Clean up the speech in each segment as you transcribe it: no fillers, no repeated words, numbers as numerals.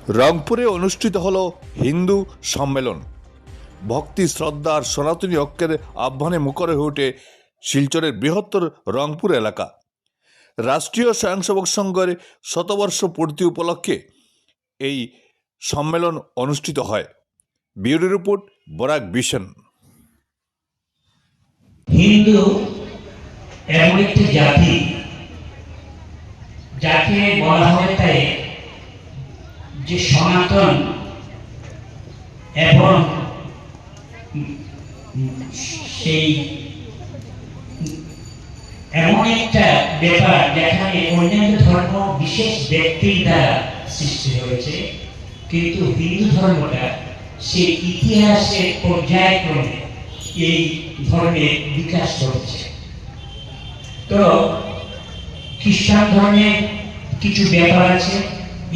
রংপুরে অনুষ্ঠিত হল হিন্দু সম্মেলন। ভক্তি শ্রদ্ধা আর সনাতনী ঐক্যের আহ্বানে মুখর হয়ে ওঠে শিলচরের বৃহত্তর রংপুর এলাকা। রাষ্ট্রীয় স্বয়ংসেবক সংঘের শতবর্ষ পূর্তি উপলক্ষে এই সম্মেলন অনুষ্ঠিত হয়। Bureau report, Barak vision. Hindu এমন একটি জাতি যাকে বলা হয় তাই যে সনাতন এবং সেই এমন একটা ব্যাপার যেখানে অন্যান্য ধর্ম বিশেষ ব্যক্তির দ্বারা সৃষ্টি হয়েছে, কিন্তু হিন্দু ধর্মটা সেই ইতিহাসের পর্যায়ক্রমে এই ধর্মের বিকাশ ঘটেছে। তো খ্রিস্টান ধর্মে কিছু ব্যাপার আছে,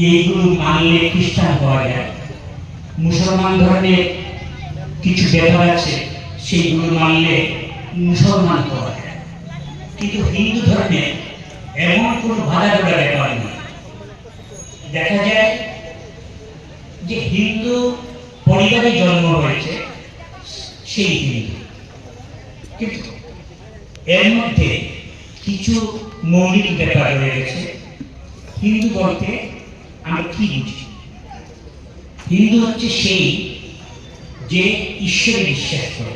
এইগুলো মানলে খ্রিস্টান হওয়া যায়। মুসলমান ধর্মের কিছু ব্যাপার আছে, সেইগুলো মানলে মুসলমান হওয়া যায়। কিন্তু হিন্দু ধর্মে এমন কোনো বাধা ধরা ব্যাপার নেই। দেখা যায় যে হিন্দু পরিবারে জন্ম হয়েছে সেই হিন্দু, কিন্তু এর মধ্যে কিছু মৌলিক ব্যাপার রয়ে গেছে। হিন্দু বলতে আমরা কি বুঝি? হিন্দু হচ্ছে সেই যে ঈশ্বরে বিশ্বাস করে,